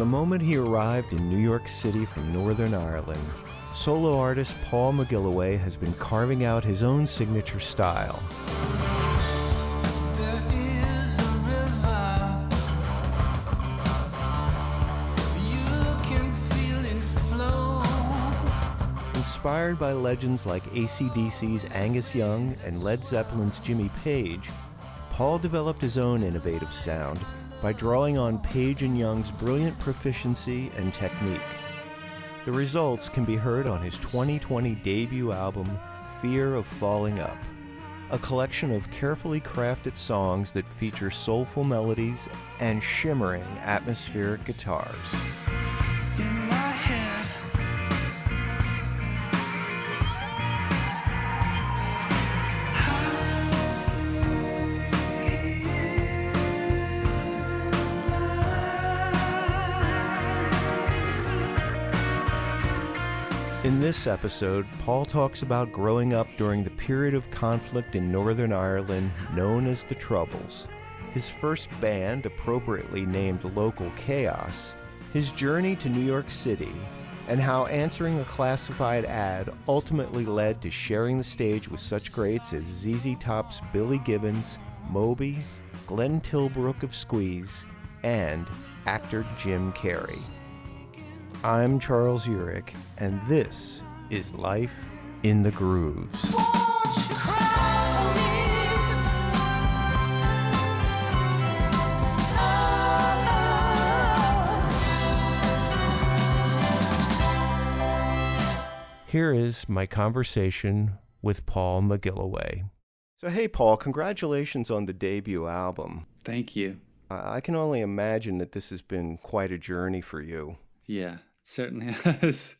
the moment he arrived in New York City from Northern Ireland, solo artist Paul McGilloway has been carving out his own signature style. Inspired by legends like AC/DC's Angus Young and Led Zeppelin's Jimmy Page, Paul developed his own innovative sound by drawing on Page and Young's brilliant proficiency and technique. The results can be heard on his 2020 debut album, Fear of Falling Up, a collection of carefully crafted songs that feature soulful melodies and shimmering atmospheric guitars. In this episode, Paul talks about growing up during the period of conflict in Northern Ireland known as the Troubles, his first band, appropriately named Local Chaos, his journey to New York City, and how answering a classified ad ultimately led to sharing the stage with such greats as ZZ Top's Billy Gibbons, Moby, Glenn Tillbrook of Squeeze, and actor Jim Carrey. I'm Charles Yurick, and this is Life in the Grooves. Here is my conversation with Paul McGilloway. So hey Paul, congratulations on the debut album. Thank you. I can only imagine that this has been quite a journey for you. Yeah, it certainly has.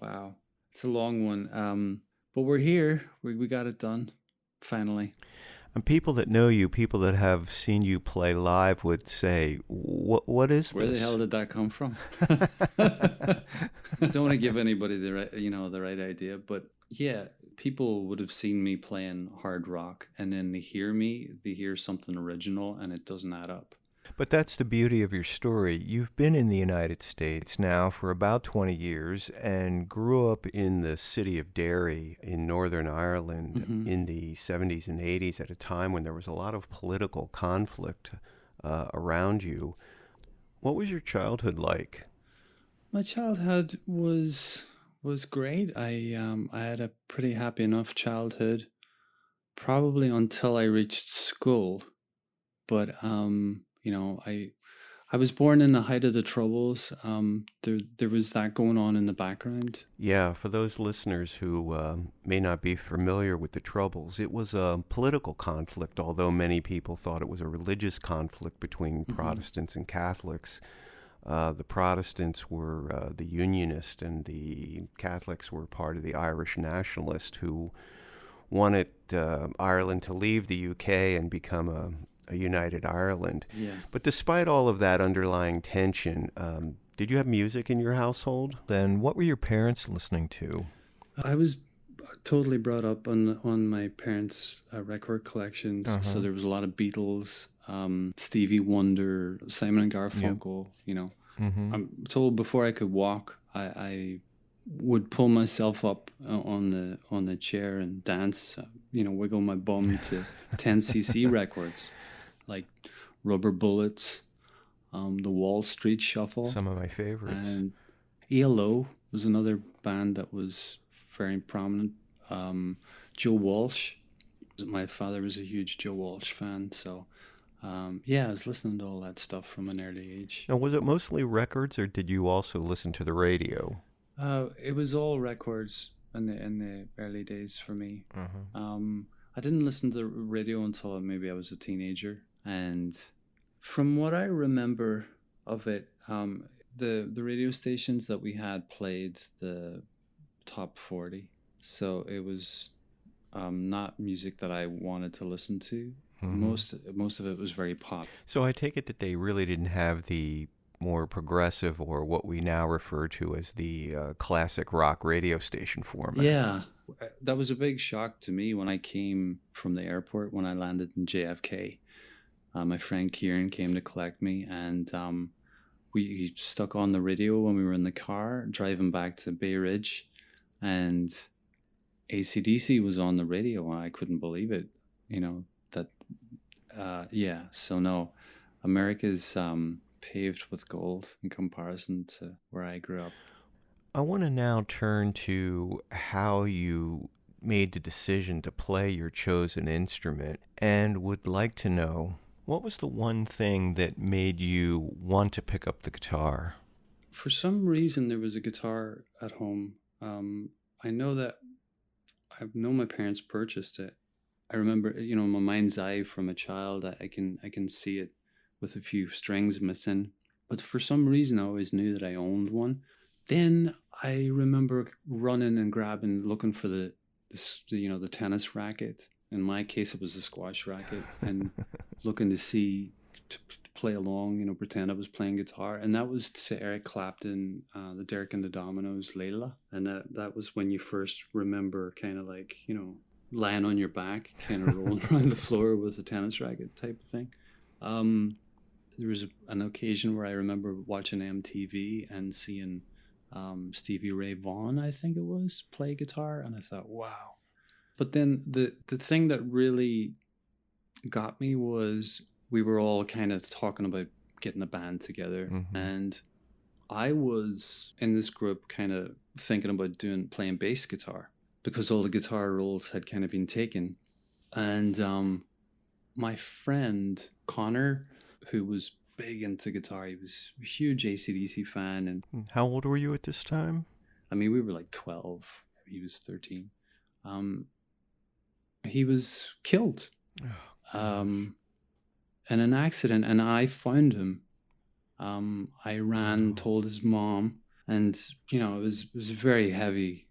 Wow, it's a long one. But we're here. We got it done, finally. And people that know you, people that have seen you play live would say, "What is Where this? the hell did that come from?" I don't want to give anybody the right idea, but yeah, people would have seen me playing hard rock, and then they hear something original, and it doesn't add up. But that's the beauty of your story. You've been in the United States now for about 20 years and grew up in the city of Derry in Northern Ireland in the 70s and 80s at a time when there was a lot of political conflict around you. What was your childhood like? My childhood was great. I had a pretty happy enough childhood, probably until I reached school. But I was born in the height of the Troubles. There was that going on in the background. Yeah, for those listeners who may not be familiar with the Troubles, it was a political conflict, although many people thought it was a religious conflict between Protestants and Catholics. The Protestants were the Unionists, and the Catholics were part of the Irish nationalists who wanted Ireland to leave the UK and become a united Ireland. Yeah. But despite all of that underlying tension, did you have music in your household? Then what were your parents listening to? I was totally brought up on my parents' record collections. So there was a lot of Beatles, Stevie Wonder, Simon and Garfunkel. Yeah. I'm told before I could walk, I would pull myself up on the chair and dance, wiggle my bum to 10cc records like Rubber Bullets, the Wall Street Shuffle. Some of my favorites. And ELO was another band that was very prominent. Joe Walsh. My father was a huge Joe Walsh fan, so I was listening to all that stuff from an early age. Now, was it mostly records, or did you also listen to the radio? It was all records in the early days for me. I didn't listen to the radio until maybe I was a teenager, and from what I remember of it, the radio stations that we had played the top 40, so it was not music that I wanted to listen to. Most of it was very pop. So I take it that they really didn't have the more progressive, or what we now refer to as the classic rock radio station format. Yeah, that was a big shock to me when I came from the airport, when I landed in JFK. My friend Kieran came to collect me, and we stuck on the radio when we were in the car driving back to Bay Ridge, and AC/DC was on the radio, and I couldn't believe it. That yeah. So no, America's paved with gold in comparison to where I grew up. I want to now turn to how you made the decision to play your chosen instrument, and would like to know, what was the one thing that made you want to pick up the guitar? For some reason, there was a guitar at home. I know my parents purchased it. I remember, in my mind's eye from a child, I can see it with a few strings missing. But for some reason, I always knew that I owned one. Then I remember running and looking for the tennis racket. In my case, it was a squash racket, and looking to play along, pretend I was playing guitar. And that was to Eric Clapton, the Derek and the Dominoes, Layla. And that was when you first remember kind of like, lying on your back, kind of rolling around the floor with a tennis racket type of thing. There was an occasion where I remember watching MTV and seeing Stevie Ray Vaughan, I think it was, play guitar, and I thought, wow. But then the thing that really got me was we were all kind of talking about getting a band together, and I was in this group kind of thinking about playing bass guitar, because all the guitar roles had kind of been taken. And my friend Connor, who was big into guitar, he was a huge AC/DC fan. And how old were you at this time? I mean, we were like 12. He was 13. He was killed in an accident, and I found him. I ran, told his mom, and it was a very heavy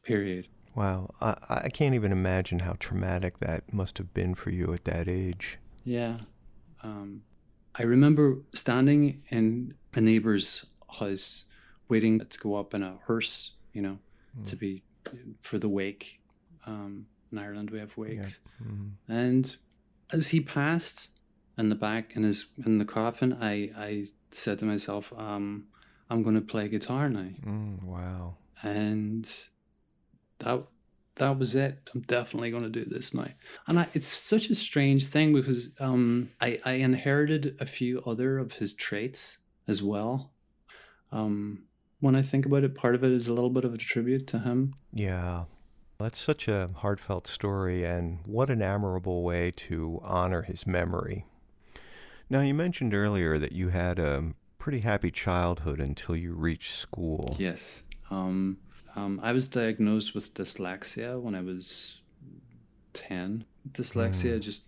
period. Wow, I can't even imagine how traumatic that must have been for you at that age. Yeah. I remember standing in a neighbor's house waiting to go up in a hearse, to be for the wake. In Ireland we have wakes. Yeah. And as he passed in the back in the coffin, I said to myself, I'm going to play guitar now. Wow. And that was it. I'm definitely going to do this now. And it's such a strange thing, because I inherited a few other of his traits as well. When I think about it, part of it is a little bit of a tribute to him. Yeah. That's such a heartfelt story, and what an admirable way to honor his memory. Now, you mentioned earlier that you had a pretty happy childhood until you reached school. Yes. I was diagnosed with dyslexia when I was 10. Dyslexia just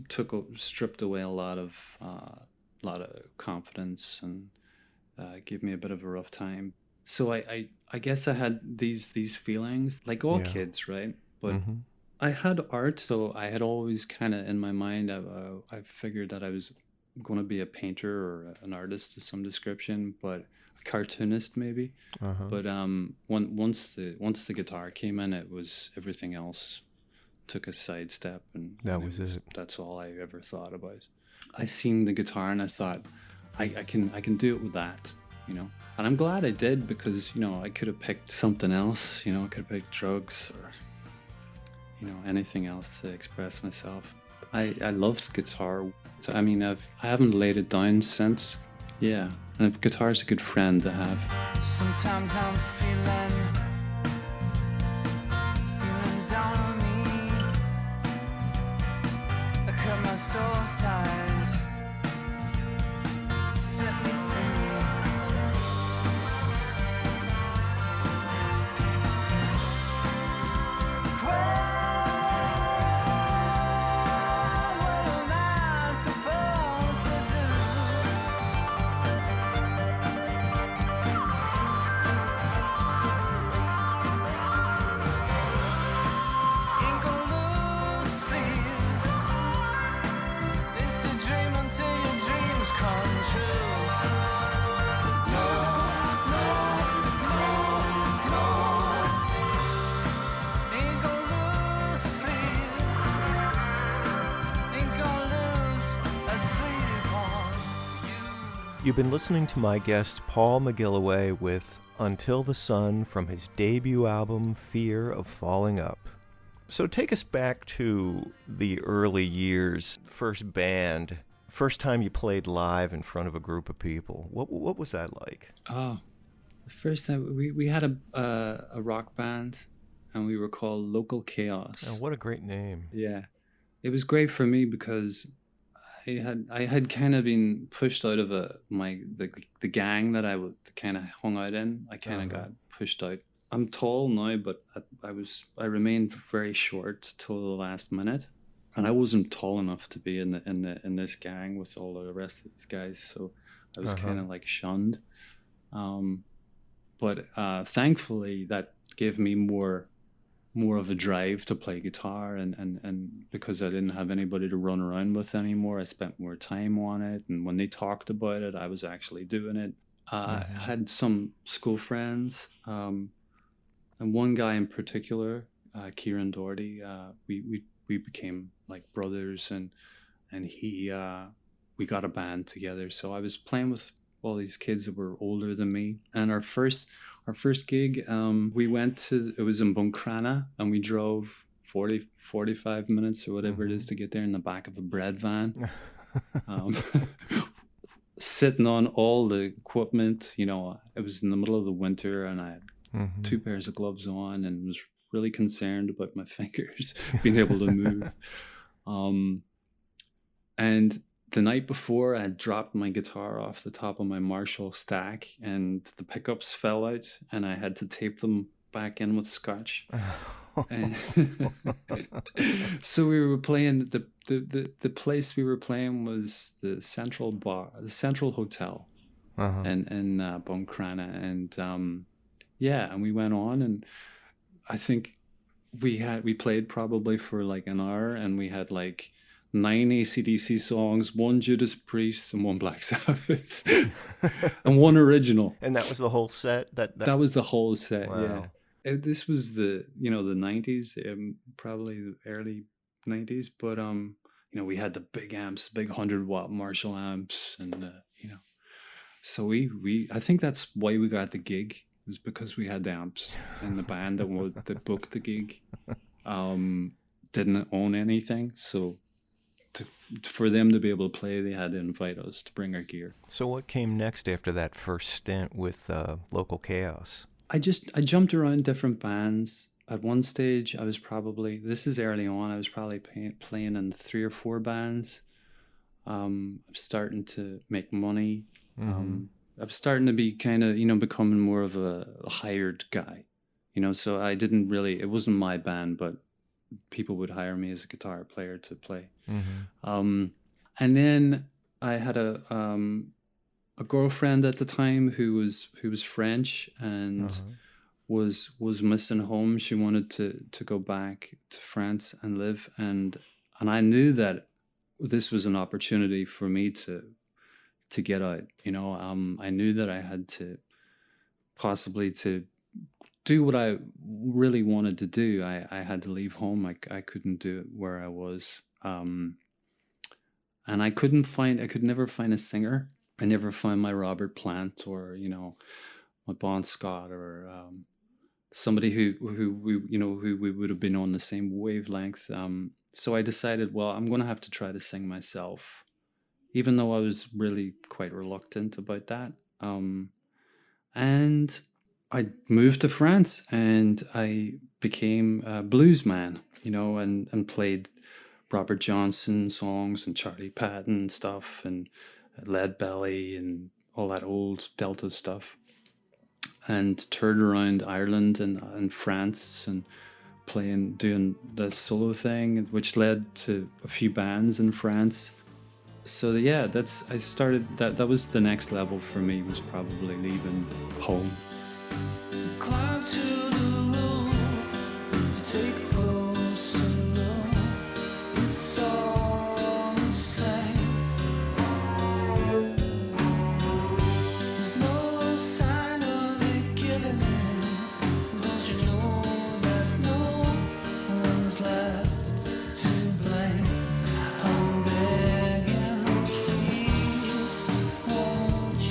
stripped away a lot of confidence, and gave me a bit of a rough time. So I guess I had these feelings like all kids, right? But I had art, so I had always kind of in my mind, I figured that I was going to be a painter or an artist of some description, but a cartoonist maybe. But once the guitar came in, it was everything else took a sidestep, and that was it. That's all I ever thought about. I seen the guitar and I thought, I can do it with that, And I'm glad I did, because I could have picked something else. I could have picked drugs or anything else to express myself. I loved guitar. I mean, I haven't laid it down since. Yeah, and guitar's a good friend to have. Sometimes I'm feeling down on me. I cut my soul's ties. Set me free. You've been listening to my guest Paul McGilloway with Until the Sun from his debut album Fear of Falling Up. So take us back to the early years, first band, first time you played live in front of a group of people. What was that like? Oh, the first time we had a rock band, and we were called Local Chaos. Oh, what a great name. Yeah. It was great for me because I had kind of been pushed out of the gang that I kind of hung out in. I kind of got pushed out. I'm tall now, but I remained very short till the last minute, and I wasn't tall enough to be in this gang with all the rest of these guys. So I was kind of like shunned. But thankfully, that gave me more of a drive to play guitar, and because I didn't have anybody to run around with anymore, I spent more time on it. And when they talked about it, I was actually doing it. I had some school friends, and one guy in particular, Kieran Doherty. We became like brothers, and we got a band together. So I was playing with all these kids that were older than me, and our first gig, we went to, it was in Buncrana, and we drove 45 minutes or whatever it is to get there in the back of a bread van, sitting on all the equipment. You know, it was in the middle of the winter, and I had 2 pairs of gloves on, and was really concerned about my fingers being able to move. And the night before, I had dropped my guitar off the top of my Marshall stack, and the pickups fell out, and I had to tape them back in with scotch. And so we were playing, the place we were playing was the Central Hotel in Buncrana, and and we went on, and I think we played probably for like an hour, and we had like 9 AC/DC songs, 1 Judas Priest, and 1 Black Sabbath, and 1 original. And that was the whole set? That was the whole set. Wow. Yeah. This was the 90s, probably the early 90s, but we had the big amps, big 100-watt Marshall amps, and so I think that's why we got the gig. It was because we had the amps, and the band that booked the gig didn't own anything, so for them to be able to play, they had to invite us to bring our gear. So what came next after that first stint with Local Chaos? I jumped around different bands. At one stage, this is early on, I was probably playing in 3 or 4 bands. I'm starting to make money. I'm starting to be kind of, becoming more of a hired guy. So I didn't really, it wasn't my band, but people would hire me as a guitar player to play. And then I had a girlfriend at the time who was French and was missing home. She wanted to go back to France and live, and I knew that this was an opportunity for me to get out. I knew that I had to possibly to do what I really wanted to do. I had to leave home. I couldn't do it where I was. And I could never find a singer. I never found my Robert Plant or, my Bon Scott or somebody who we would have been on the same wavelength. So I decided, well, I'm going to have to try to sing myself, even though I was really quite reluctant about that. And I moved to France, and I became a blues man, and played Robert Johnson songs and Charlie Patton stuff and Lead Belly and all that old Delta stuff, and toured around Ireland and France and doing the solo thing, which led to a few bands in France. So yeah, that was the next level for me, was probably leaving home. Climb to the roof, take close and look, it's all the same. There's no sign of it giving in. Don't you know that no one's left to blame? I'm begging, please, won't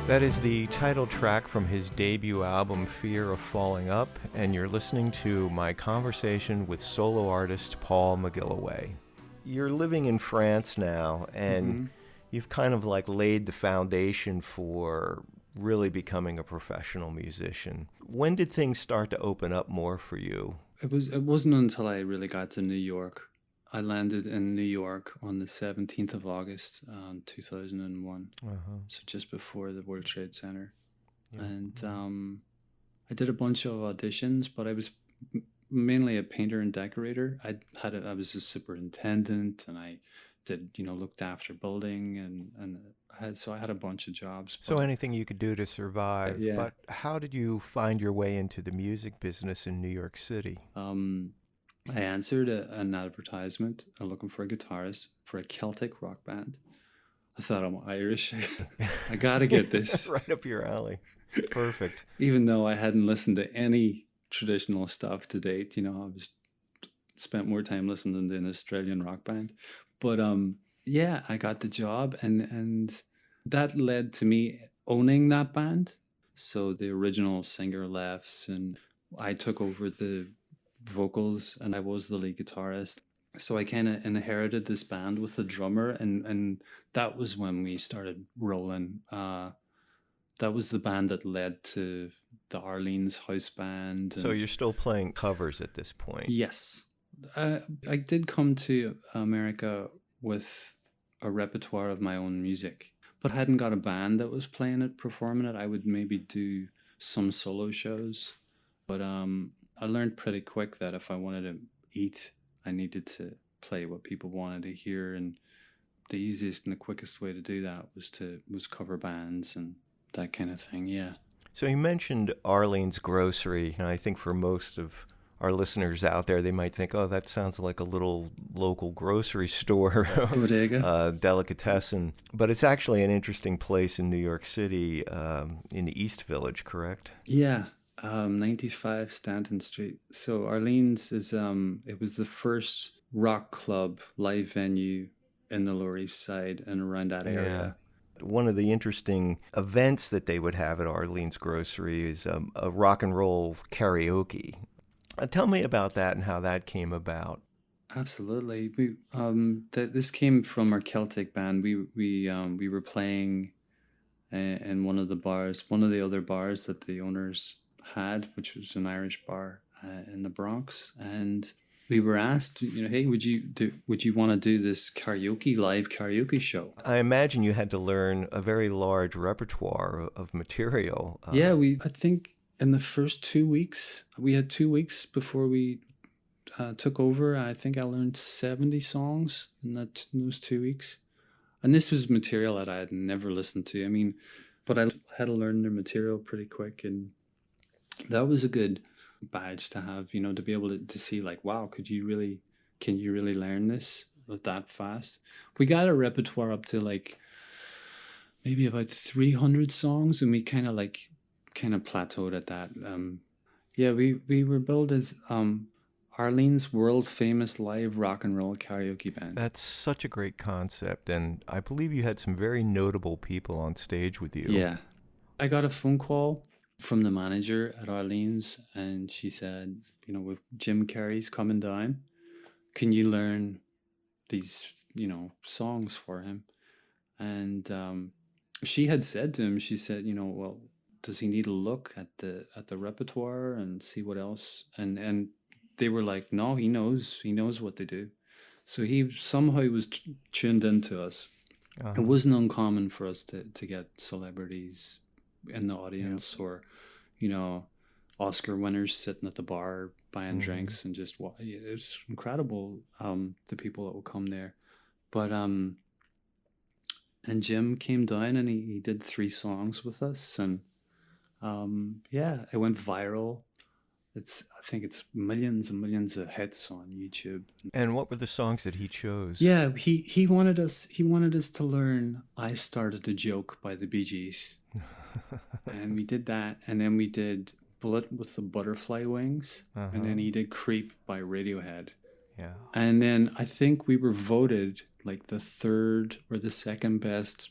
That is the title track from his debut album, Fear of Falling Up, and you're listening to my conversation with solo artist Paul McGilloway. You're living in France now, and you've kind of like laid the foundation for really becoming a professional musician. When did things start to open up more for you? It wasn't until I really got to New York. I landed in New York on the 17th of August, 2001. So just before the World Trade Center. Yeah. And I did a bunch of auditions, but I was mainly a painter and decorator. I was a superintendent, and I did, looked after building, and I had a bunch of jobs. So anything you could do to survive. Yeah. But how did you find your way into the music business in New York City? I answered an advertisement looking for a guitarist for a Celtic rock band. I thought, I'm Irish. I got to get this. Right up your alley. Perfect. Even though I hadn't listened to any traditional stuff to date, I spent more time listening to an Australian rock band. But I got the job, and that led to me owning that band. So the original singer left, and I took over the vocals, and I was the lead guitarist. So I kind of inherited this band with the drummer, and that was when we started rolling. That was the band that led to the Arlene's house band. So you're still playing covers at this point? Yes. I did come to America with a repertoire of my own music, but I hadn't got a band that was playing it, performing it. I would maybe do some solo shows, but I learned pretty quick that if I wanted to eat, I needed to play what people wanted to hear, and the easiest and the quickest way to do that was cover bands and that kind of thing. Yeah. So you mentioned Arlene's Grocery, and I think for most of our listeners out there, they might think, oh, that sounds like a little local grocery store, bodega, delicatessen. But it's actually an interesting place in New York City, in the East Village, correct? Yeah. 95 Stanton Street. So Arlene's is it was the first rock club live venue in the Lower East Side and around that area. Yeah. One of the interesting events that they would have at Arlene's Grocery is a rock and roll karaoke. Tell me about that and how that came about. Absolutely. We this came from our Celtic band. We were playing in one of the other bars that the owners had, which was an Irish bar in the Bronx, and we were asked, hey, would you want to do this live karaoke show? I imagine you had to learn a very large repertoire of material. Yeah, I think in the first 2 weeks, we had 2 weeks before we took over. I think I learned 70 songs in those 2 weeks, and this was material that I had never listened to. But I had to learn their material pretty quick, and that was a good badge to have, to be able to see like, wow, can you really learn this that fast? We got a repertoire up to like maybe about 300 songs, and we kind of plateaued at that. We were billed as Arlene's world famous live rock and roll karaoke band. That's such a great concept, and I believe you had some very notable people on stage with you. Yeah. I got a phone call from the manager at Arlene's, and she said, with Jim Carrey's coming down, can you learn these, songs for him? And she had said to him, she said, well, does he need to look at the repertoire and see what else? And they were like, no, he knows what they do. So he somehow was tuned into us. Uh-huh. It wasn't uncommon for us to get celebrities in the audience, or Oscar winners sitting at the bar buying drinks, and just it's incredible, the people that will come there. But and Jim came down, and he did 3 songs with us, and it went viral. I think it's millions and millions of hits on YouTube. And what were the songs that he chose? Yeah, he wanted us to learn I Started a Joke by the Bee Gees. And we did that, and then we did Bullet with the Butterfly Wings, and then he did Creep by Radiohead. Yeah. And then I think we were voted like the third or the second best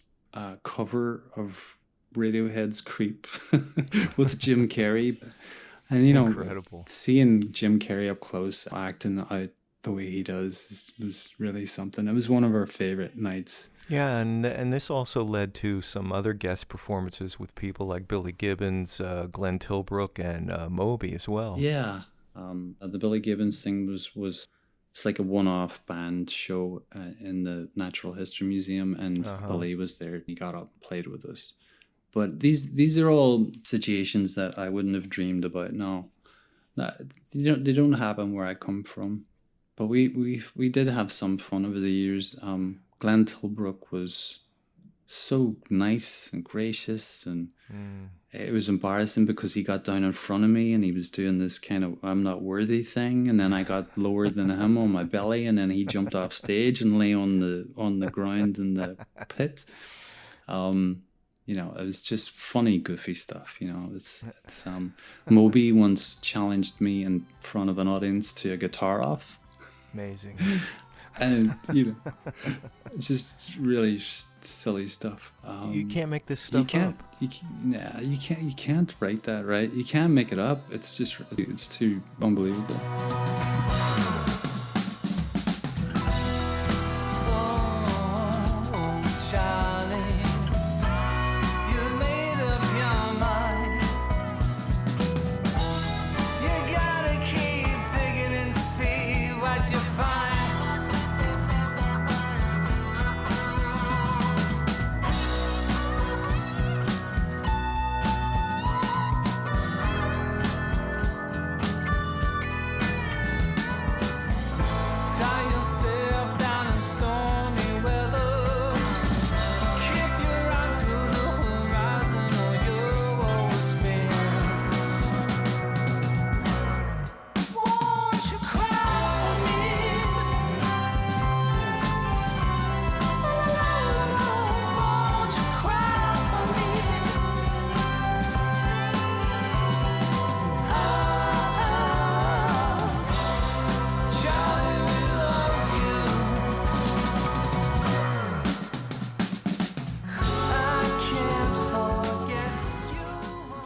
cover of Radiohead's Creep with Jim Carrey. And, you know, incredible. Seeing Jim Carrey up close acting out the way he does was really something. It was one of our favorite nights. Yeah, and this also led to some other guest performances with people like Billy Gibbons, Glenn Tillbrook, and Moby as well. Yeah, the Billy Gibbons thing was it's like a one-off band show in the Natural History Museum, and Billy was there. He got up and played with us. But these are all situations that I wouldn't have dreamed about. No, they don't happen where I come from. But we did have some fun over the years. Glenn Tillbrook was so nice and gracious, and it was embarrassing because he got down in front of me and he was doing this kind of I'm not worthy thing, and then I got lower than him on my belly, and then he jumped off stage and lay on the ground in the pit. You know, it was just funny, goofy stuff. You know, it's Moby once challenged me in front of an audience to a guitar off. Amazing. And, you know, it's just really silly stuff. You can't make this stuff up. You can't write that, right? You can't make it up. It's too unbelievable.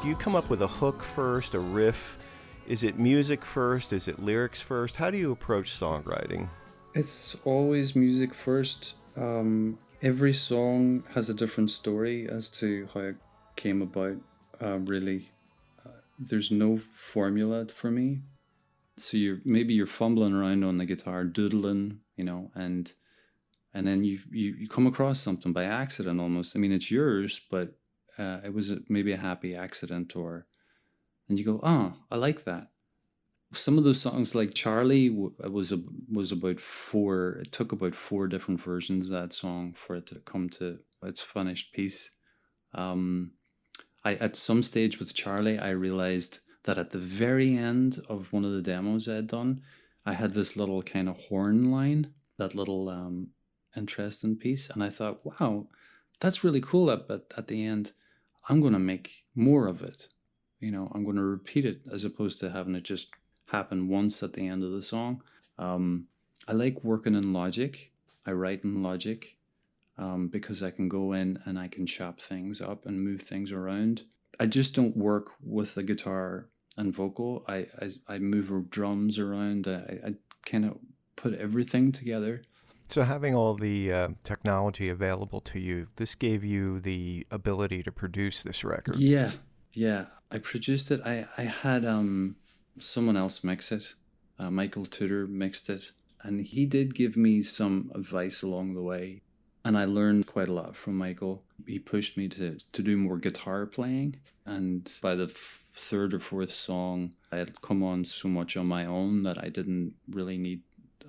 Do you come up with a hook first, a riff? Is it music first? Is it lyrics first? How do you approach songwriting? It's always music first. Every song has a different story as to how it came about, really. There's no formula for me. So you're fumbling around on the guitar, doodling, you know, and then you come across something by accident almost. I mean, it's yours, but it was maybe a happy accident, and you go, I like that. Some of those songs, like Charlie, was about four. It took about 4 different versions of that song for it to come to its finished piece. At some stage with Charlie, I realized that at the very end of one of the demos I had done, I had this little kind of horn line, that little interesting piece, and I thought, wow, that's really cool. But at the end, I'm going to make more of it. You know, I'm going to repeat it as opposed to having it just happen once at the end of the song. I like working in Logic. I write in Logic because I can go in and I can chop things up and move things around. I just don't work with the guitar and vocal. I move drums around. I kind of put everything together. So having all the technology available to you, this gave you the ability to produce this record. Yeah. I produced it. I had someone else mix it. Michael Tudor mixed it. And he did give me some advice along the way. And I learned quite a lot from Michael. He pushed me to do more guitar playing. And by the third or fourth song, I had come on so much on my own that I didn't really need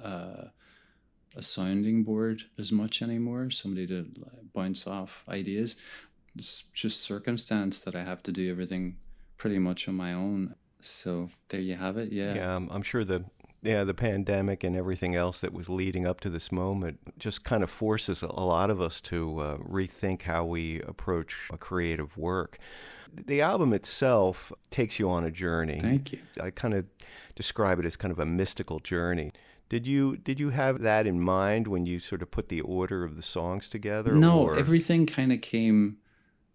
a sounding board as much anymore, somebody to bounce off ideas. It's just circumstance that I have to do everything pretty much on my own. So there you have it. Yeah, I'm sure the pandemic and everything else that was leading up to this moment just kind of forces a lot of us to rethink how we approach a creative work. The album itself takes you on a journey. Thank you. I kind of describe it as kind of a mystical journey. Did you have that in mind when you sort of put the order of the songs together? No, everything kind of came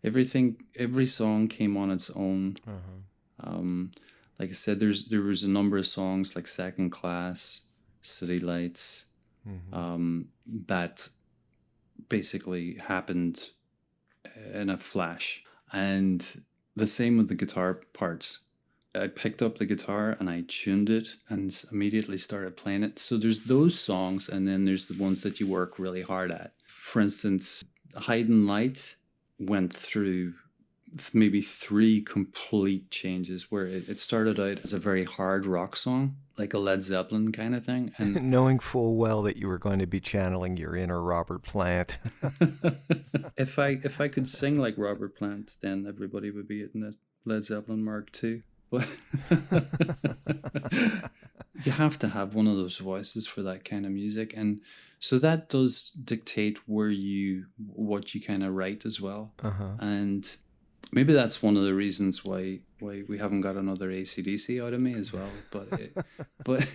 every song came on its own. Um, like I said, there was a number of songs like Second Class, City Lights, that basically happened in a flash. And the same with the guitar parts. I picked up the guitar and I tuned it and immediately started playing it. So there's those songs, and then there's the ones that you work really hard at. For instance, Hidden Light went through maybe 3 complete changes, where it started out as a very hard rock song, like a Led Zeppelin kind of thing. And knowing full well that you were going to be channeling your inner Robert Plant. if I could sing like Robert Plant, then everybody would be in the Led Zeppelin Mark II. But you have to have one of those voices for that kind of music, and so that does dictate what you kind of write as well. And maybe that's one of the reasons why we haven't got another AC/DC out of me as well. But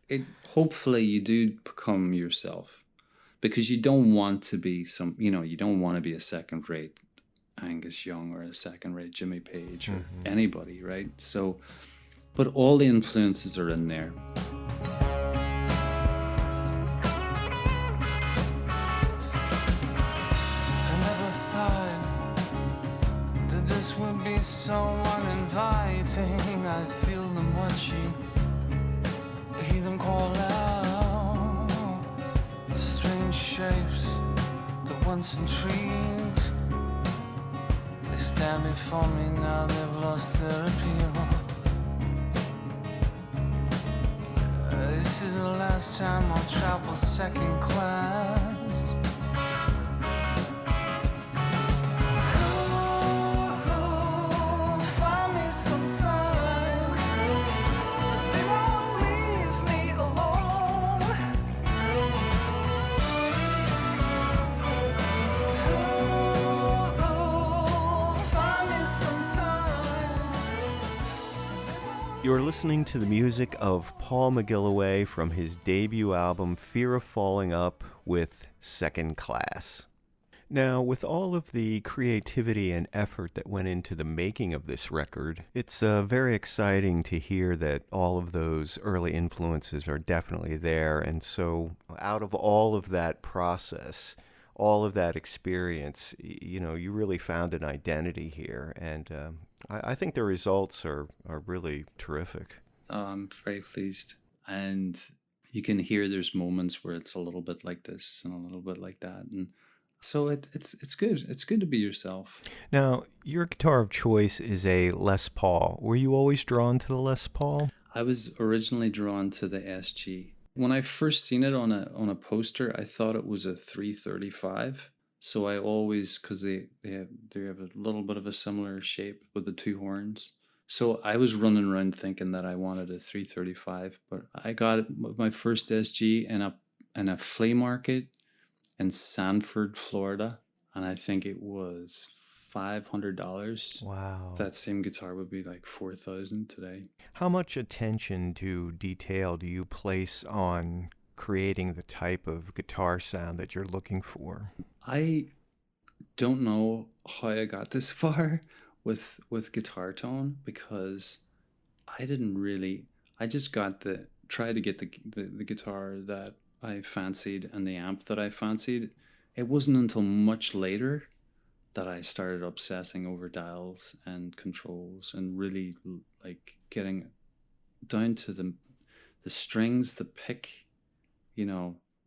it hopefully you do become yourself, because you don't want to be you don't want to be a second-rate Angus Young or a second-rate Jimmy Page or anybody, right? So, but all the influences are in there. Would be so uninviting. I feel them watching, hear them call out. The strange shapes that once intrigued, they stand before me now, they've lost their appeal. This is the last time I'll travel second class. You're listening to the music of Paul McGilloway from his debut album Fear of Falling Up with Second Class. Now, with all of the creativity and effort that went into the making of this record, it's very exciting to hear that all of those early influences are definitely there. And so out of all of that process, all of that experience, you really found an identity here. And I think the results are really terrific. I'm very pleased. And you can hear there's moments where it's a little bit like this and a little bit like that. And so it's good. It's good to be yourself. Now, your guitar of choice is a Les Paul. Were you always drawn to the Les Paul? I was originally drawn to the SG. When I first seen it on a poster, I thought it was a 335. So I always, because they have a little bit of a similar shape with the 2 horns. So I was running around thinking that I wanted a 335, but I got my first SG in a flea market in Sanford, Florida, and I think it was $500. Wow. That same guitar would be like $4,000 today. How much attention to detail do you place on creating the type of guitar sound that you're looking for? I don't know how I got this far with guitar tone, because I just tried to get the guitar that I fancied and the amp that I fancied. It wasn't until much later that I started obsessing over dials and controls and really like getting down to the strings, the pick,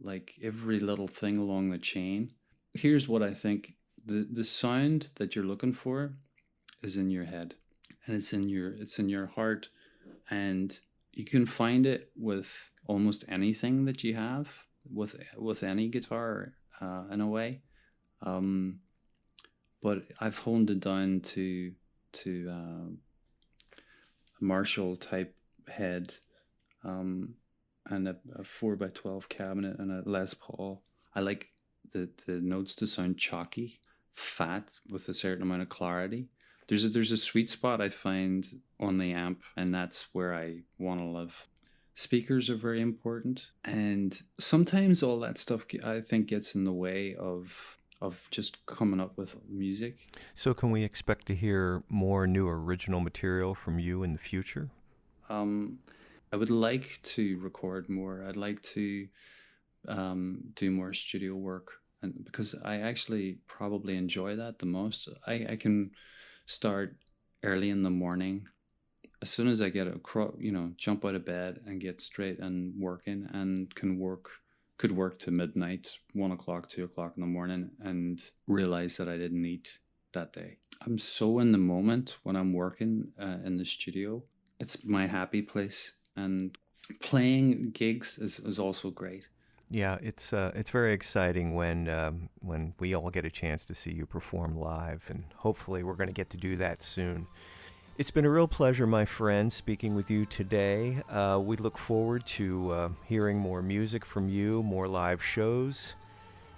like every little thing along the chain. Here's what I think. The sound that you're looking for is in your head, and it's in your heart, and you can find it with almost anything that you have, with any guitar in a way. But I've honed it down to a Marshall type head, and a 4x12 cabinet and a Les Paul. I like the notes to sound chalky, fat, with a certain amount of clarity. There's a sweet spot I find on the amp, and that's where I want to live. Speakers are very important, and sometimes all that stuff I think gets in the way of of just coming up with music. So can we expect to hear more new original material from you in the future? I would like to record more. I'd like to do more studio work, and because I actually probably enjoy that the most. I can start early in the morning. As soon as I get jump out of bed and get straight and working, and could work to midnight, 1 o'clock, 2 o'clock in the morning, and realize that I didn't eat that day. I'm so in the moment when I'm working in the studio. It's my happy place, and playing gigs is also great. Yeah, it's very exciting when we all get a chance to see you perform live, and hopefully we're going to get to do that soon. It's been a real pleasure, my friend, speaking with you today. We look forward to hearing more music from you, more live shows.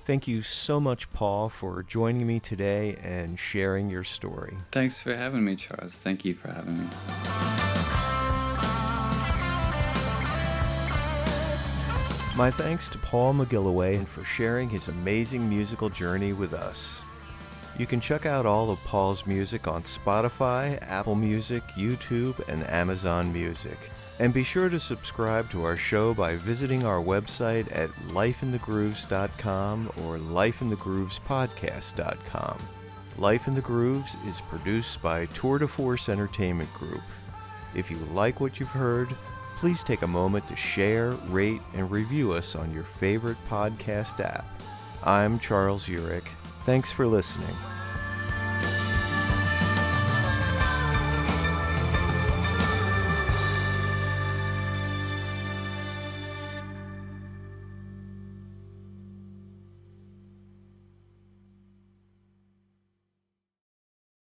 Thank you so much, Paul, for joining me today and sharing your story. Thanks for having me, Charles. Thank you for having me. My thanks to Paul McGilloway and for sharing his amazing musical journey with us. You can check out all of Paul's music on Spotify, Apple Music, YouTube, and Amazon Music. And be sure to subscribe to our show by visiting our website at lifeinthegrooves.com or lifeinthegroovespodcast.com. Life in the Grooves is produced by Tour de Force Entertainment Group. If you like what you've heard, please take a moment to share, rate, and review us on your favorite podcast app. I'm Charles Yurick. Thanks for listening.